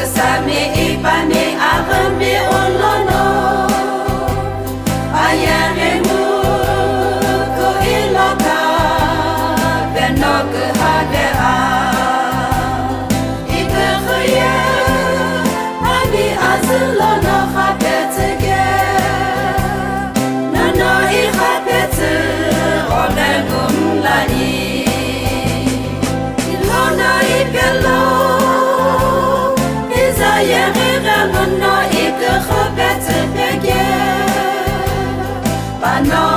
sami ipani arami olono ayare mu ko iloka benok hade a ikhoye ani azlono khabetge nano I khabet olengum lani ilona ibelo no ik gebed bege bano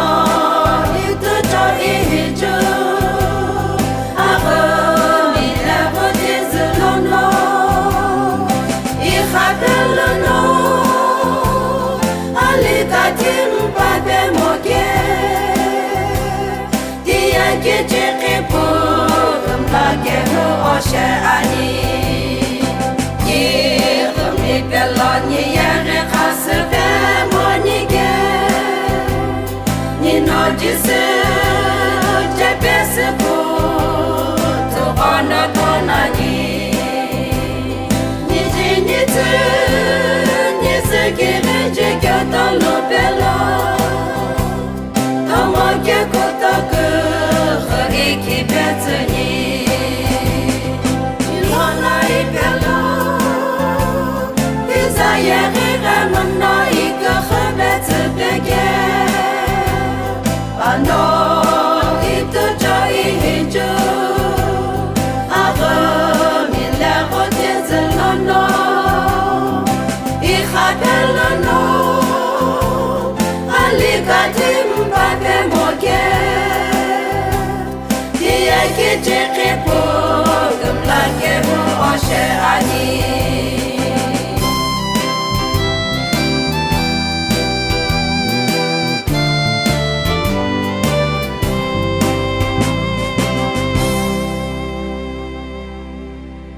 ik to ijo aro mi la bodes lono I khabel no ali katim pa be moge dia gece kepo mbage ho oshe ani Belonye yere khasbe monige ni no dise jebes ko to ona tonani ni jinite ni segere je gata lo bella tomo ke kota ke khari ki betni ilona ibella no ik gebed bege bano ik to ijo aro mi la rote zelano I khabel no